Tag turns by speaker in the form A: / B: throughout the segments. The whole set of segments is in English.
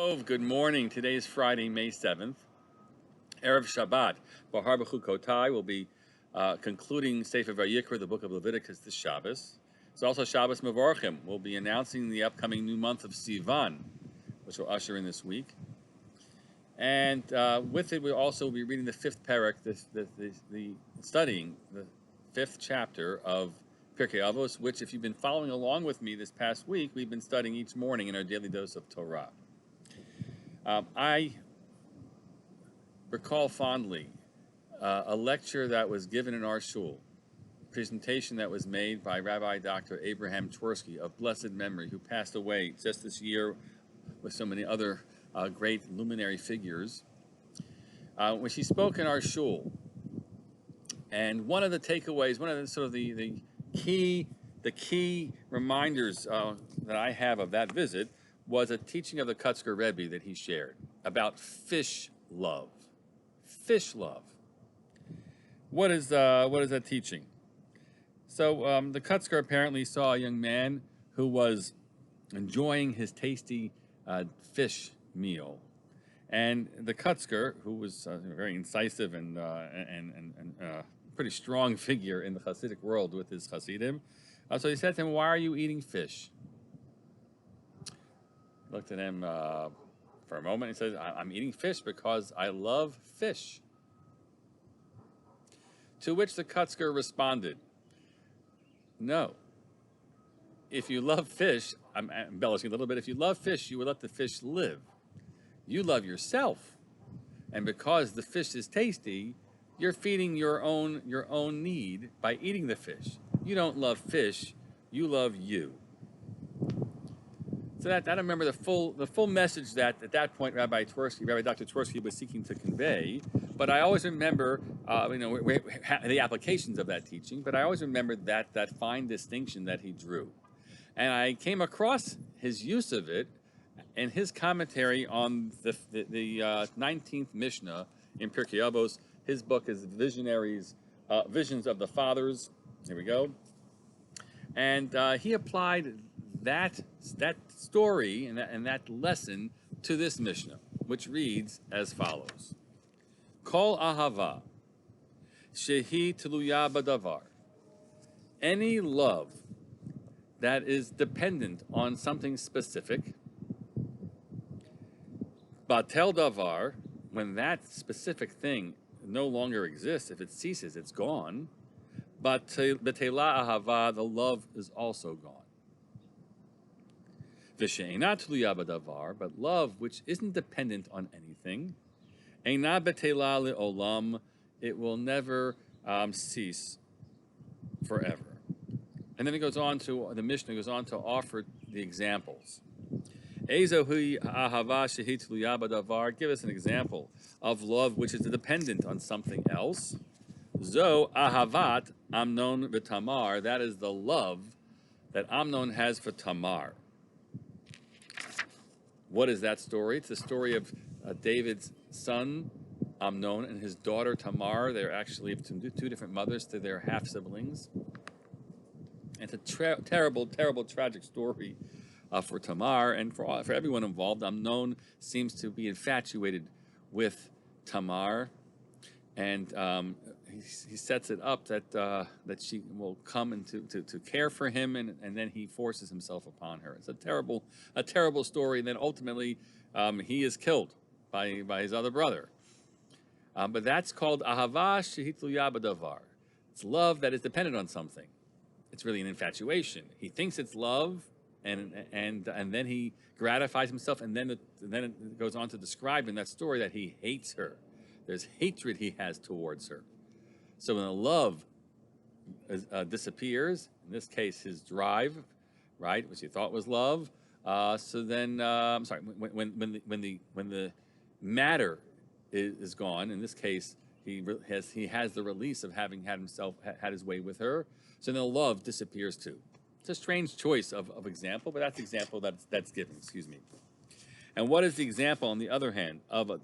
A: Good morning. Today is Friday, May 7th. Erev Shabbat. Bahar B'chukotai will be concluding Sefer Vayikra, the book of Leviticus, this Shabbos. It's also Shabbos Mevorchim. We'll be announcing the upcoming new month of Sivan, which will usher in this week. And with it, we'll also be reading the fifth parak, studying the fifth chapter of Pirkei Avot, which, if you've been following along with me this past week, we've been studying each morning in our daily dose of Torah. I recall fondly a lecture that was given in our shul, a presentation that was made by Rabbi Dr. Abraham Twersky of blessed memory, who passed away just this year with so many other great luminary figures, when she spoke in our shul. And one of the takeaways, one of the sort of the key reminders that I have of that visit was a teaching of the Kutzker Rebbe that he shared about fish love. Fish love. What is that teaching? So the Kutzker apparently saw a young man who was enjoying his tasty fish meal, and the Kutzker, who was a very incisive and pretty strong figure in the Hasidic world with his Hasidim, so he said to him, "Why are you eating fish?" Looked at him for a moment. He says, "I'm eating fish because I love fish." To which the Kutzker responded, "No. If you love fish," I'm embellishing a little bit, "if you love fish, you would let the fish live. You love yourself. And because the fish is tasty, you're feeding your own need by eating the fish. You don't love fish, you love you." So that I remember the full message that at that point Rabbi Dr. Twersky was seeking to convey. But I always remember, the applications of that teaching. But I always remember that fine distinction that he drew, and I came across his use of it in his commentary on the 19th Mishnah in Pirkei Avos. His book is Visions of the Fathers. Here we go, and he applied that story and that lesson to this Mishnah, which reads as follows: Kol ahava shehi teluya badavar. Any love that is dependent on something specific, batel davar, when that specific thing no longer exists, if it ceases, it's gone. But betela ahava, the love is also gone. V'she'ena teluya badavar, but love which isn't dependent on anything, eina betela le'olam, it will never cease forever. And then the Mishnah goes on to offer the examples. Ezohui ahava shehi teluya badavar, give us an example of love which is dependent on something else. Zo ahavat Amnon v'Tamar, that is the love that Amnon has for Tamar. What is that story? It's the story of David's son Amnon and his daughter Tamar. They're actually two different mothers to their half siblings. It's a terrible, tragic story for Tamar and for everyone involved. Amnon seems to be infatuated with Tamar, and he sets it up that she will come and to care for him, and then he forces himself upon her. It's a terrible story, and then ultimately he is killed by his other brother. But that's called ahava shehi teluya badavar. It's love that is dependent on something. It's really an infatuation. He thinks it's love, and then he gratifies himself, and then it goes on to describe in that story that he hates her. There's hatred he has towards her. So when the love disappears, in this case his drive, right, which he thought was love, so then when the matter is gone, in this case he has the release of having had his way with her, so then the love disappears too. It's a strange choice of example, but that's the example that's given. Excuse me. And what is the example, on the other hand, of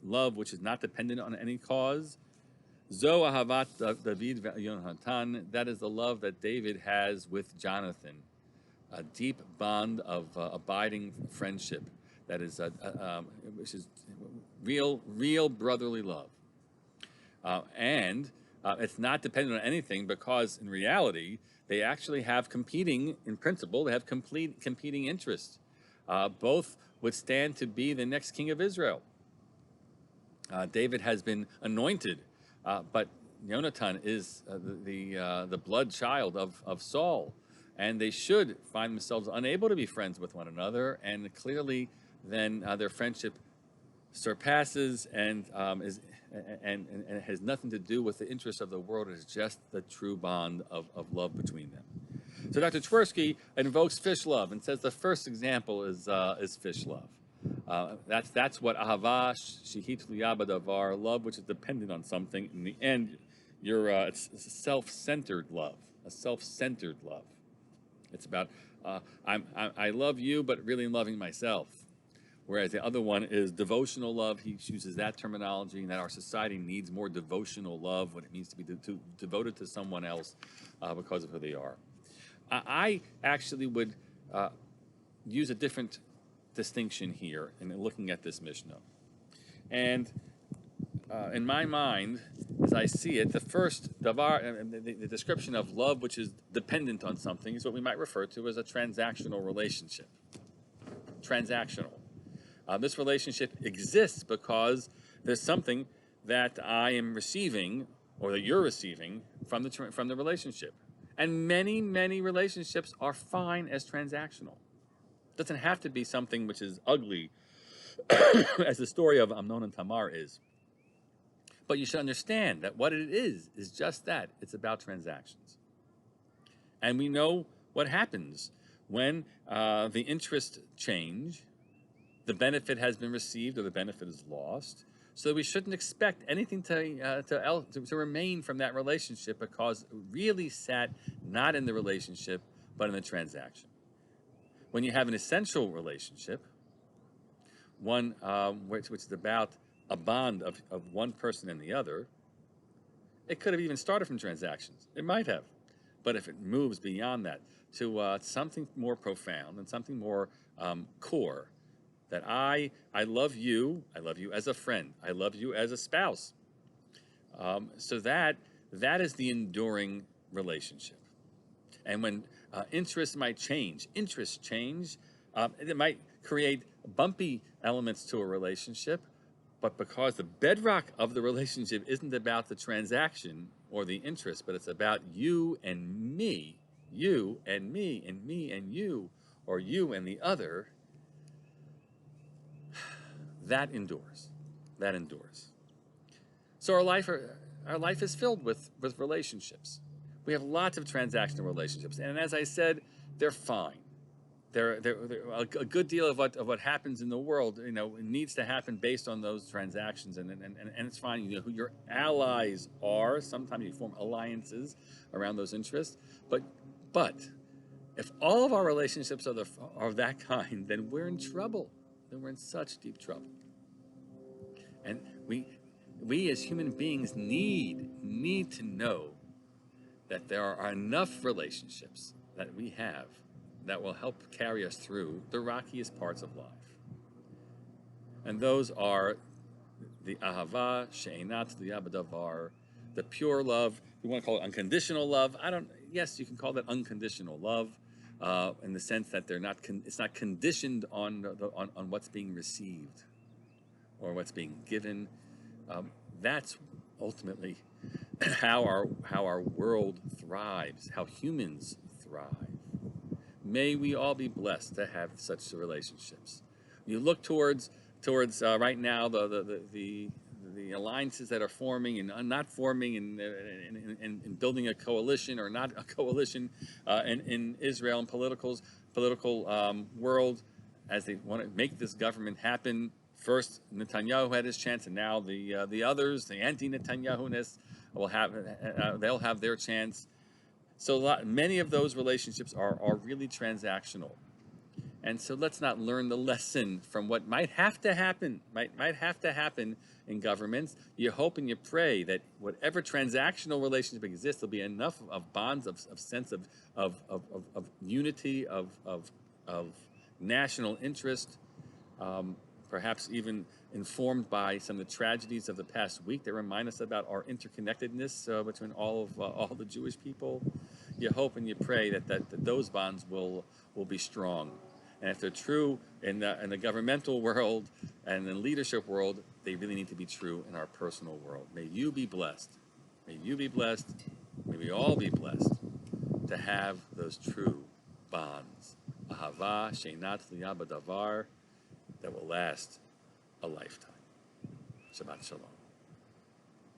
A: love which is not dependent on any cause? Zo ahavat David ve'Yonatan, that is the love that David has with Jonathan, a deep bond of abiding friendship which is real brotherly love. And it's not dependent on anything, because in reality, they actually have in principle, they have competing interests. Both would stand to be the next king of Israel. David has been anointed, but Jonathan is the blood child of Saul. And they should find themselves unable to be friends with one another, and clearly then their friendship surpasses and has nothing to do with the interests of the world. It's just the true bond of love between them. So Dr. Twersky invokes fish love and says the first example is fish love. That's what ahava shehit tluya badavar, love which is dependent on something. In the end, it's a self-centered love, a self-centered love. It's about I love you, but really loving myself. Whereas the other one is devotional love. He uses that terminology, and that our society needs more devotional love, what it means to be devoted to someone else because of who they are. I actually would use a different distinction here in looking at this Mishnah. And in my mind, as I see it, the first davar, the description of love which is dependent on something, is what we might refer to as a transactional relationship. Transactional. This relationship exists because there's something that I am receiving, or that you're receiving, from the relationship. And many relationships are fine as transactional. It doesn't have to be something which is ugly, as the story of Amnon and Tamar is. But you should understand that what it is just that. It's about transactions. And we know what happens when the interests change, the benefit has been received or the benefit is lost. So we shouldn't expect anything to remain from that relationship, because it really sat not in the relationship, but in the transaction. When you have an essential relationship, one which is about a bond of one person and the other, it could have even started from transactions. It might have. But if it moves beyond that to something more profound and something more core, that I love you as a friend, I love you as a spouse. So that is the enduring relationship. And when interests change, it might create bumpy elements to a relationship, but because the bedrock of the relationship isn't about the transaction or the interest, but it's about you and me, and me and you, or you and the other, that endures. That endures. So our life is filled with relationships. We have lots of transactional relationships, and as I said, they're fine. They're a good deal of what happens in the world, needs to happen based on those transactions, and it's fine. You know who your allies are. Sometimes you form alliances around those interests, but if all of our relationships are that kind, then we're in trouble. Then we're in such deep trouble. And we as human beings need to know that there are enough relationships that we have that will help carry us through the rockiest parts of life. And those are the ahava she'einat tluya badavar, the pure love. You want to call it unconditional love? Yes, you can call that unconditional love, in the sense that it's not conditioned on what's being received or what's being given. That's ultimately how our world thrives, how humans thrive. May we all be blessed to have such relationships. You look towards right now the alliances that are forming and not forming, and building a coalition or not a coalition in Israel and political world, as they want to make this government happen. First, Netanyahu had his chance, and now the others, the anti-Netanyahu-ness, they'll have their chance. So many of those relationships are really transactional. And so let's not learn the lesson from what might have to happen, might have to happen in governments. You hope and you pray that whatever transactional relationship exists, there'll be enough of bonds, of sense of unity, of national interest, perhaps even informed by some of the tragedies of the past week that remind us about our interconnectedness between all the Jewish people. You hope and you pray that those bonds will be strong. And if they're true in the governmental world and in the leadership world, they really need to be true in our personal world. May you be blessed. May you be blessed. May we all be blessed to have those true bonds. Ahava, Sheinat Liya B'Davar, that will last a lifetime. Shabbat Shalom.